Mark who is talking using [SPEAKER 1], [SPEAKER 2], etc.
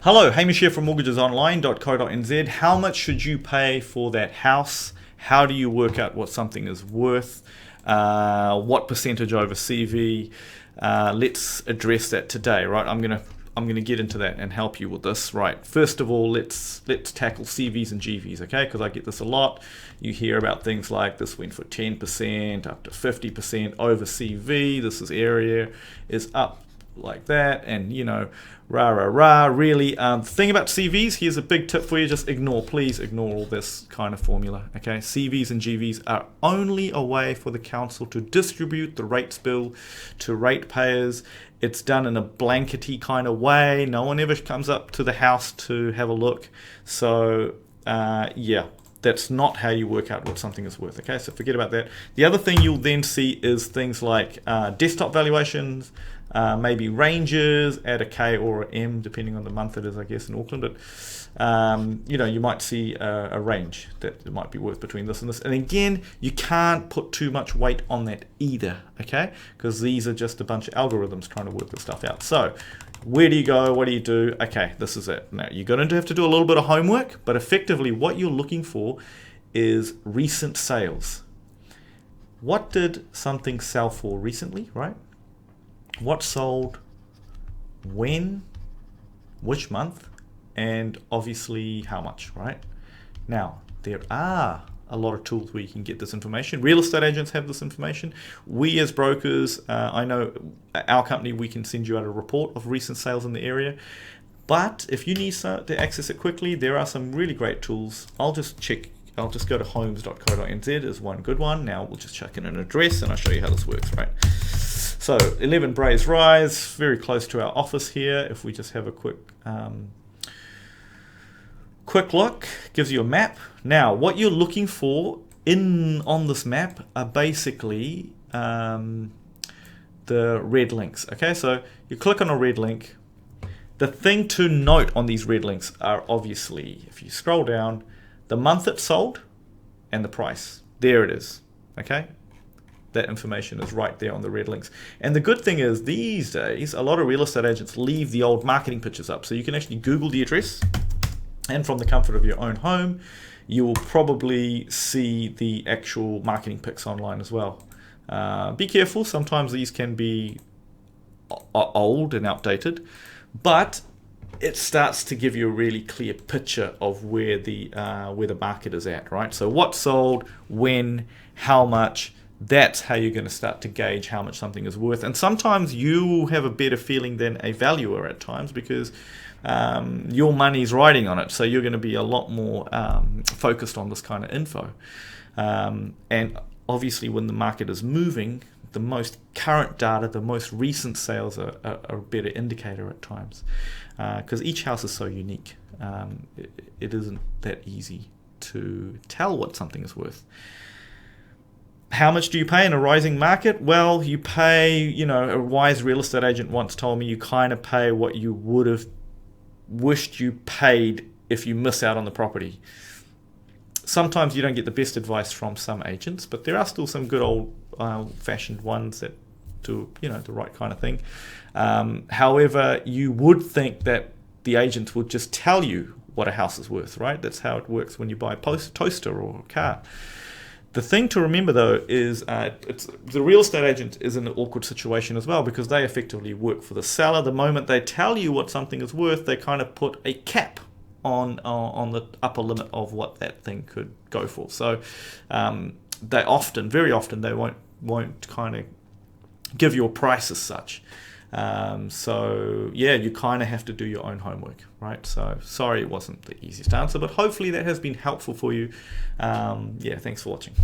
[SPEAKER 1] Hello, Hamish here from mortgagesonline.co.nz. How much should you pay for that house? How do you work out what something is worth? What percentage over CV? Let's address that today, right? I'm gonna get into that and help you with this, right? First of all, let's tackle CVs and GVs, okay? Because I get this a lot. You hear about things like this went for 10%, up to 50% over CV. This area is up like that, and really. The thing about CVs, here's a big tip for you: please ignore all this kind of formula. Okay, CVs and GVs are only a way for the council to distribute the rates bill to ratepayers. It's done in a blankety kind of way. No one ever comes up to the house to have a look. So that's not how you work out what something is worth. Okay, so forget about that. The other thing you'll then see is things like desktop valuations, maybe ranges at a K or an M, depending on the month it is, I guess, in Auckland. But you might see a range that it might be worth between this and this. And again, you can't put too much weight on that either, okay? Because these are just a bunch of algorithms trying to work this stuff out. So where do you go? What do you do? Okay, this is it. Now, you're going to have to do a little bit of homework, but effectively what you're looking for is recent sales. What did something sell for recently, right? What sold, when, which month, and obviously how much, right? Now, there are a lot of tools where you can get this information. Real estate agents have this information. We as brokers, I know our company, we can send you out a report of recent sales in the area. But if you need to access it quickly, there are some really great tools. I'll just go to homes.co.nz is one good one. Now we'll just chuck in an address and I'll show you how this works, right? So 11 Braes Rise, very close to our office here. If we just have a quick look, gives you a map. Now, what you're looking for on this map are basically the red links. Okay, so you click on a red link. The thing to note on these red links are obviously, if you scroll down, the month it sold and the price. There it is. Okay, that information is right there on the red links. And the good thing is, these days, a lot of real estate agents leave the old marketing pictures up. So you can actually Google the address, and from the comfort of your own home, you will probably see the actual marketing pics online as well. Be careful, sometimes these can be old and outdated, but it starts to give you a really clear picture of where the market is at, right? So what sold, when, how much. That's how you're going to start to gauge how much something is worth. And sometimes you have a better feeling than a valuer at times, because your money's riding on it. So you're going to be a lot more focused on this kind of info. And obviously when the market is moving, the most current data, the most recent sales are a better indicator at times, because each house is so unique. It isn't that easy to tell what something is worth. How much do you pay in a rising market? Well, you pay, a wise real estate agent once told me, you kind of pay what you would have wished you paid if you miss out on the property. Sometimes you don't get the best advice from some agents, but there are still some good old-fashioned ones that do, the right kind of thing. However, you would think that the agents would just tell you what a house is worth, right? That's how it works when you buy a toaster or a car. The thing to remember, though, is the real estate agent is in an awkward situation as well, because they effectively work for the seller. The moment they tell you what something is worth, they kind of put a cap on the upper limit of what that thing could go for. So very often, they won't kind of give you a price as such. You kind of have to do your own homework, right? So sorry it wasn't the easiest answer, but hopefully that has been helpful for you. Thanks for watching.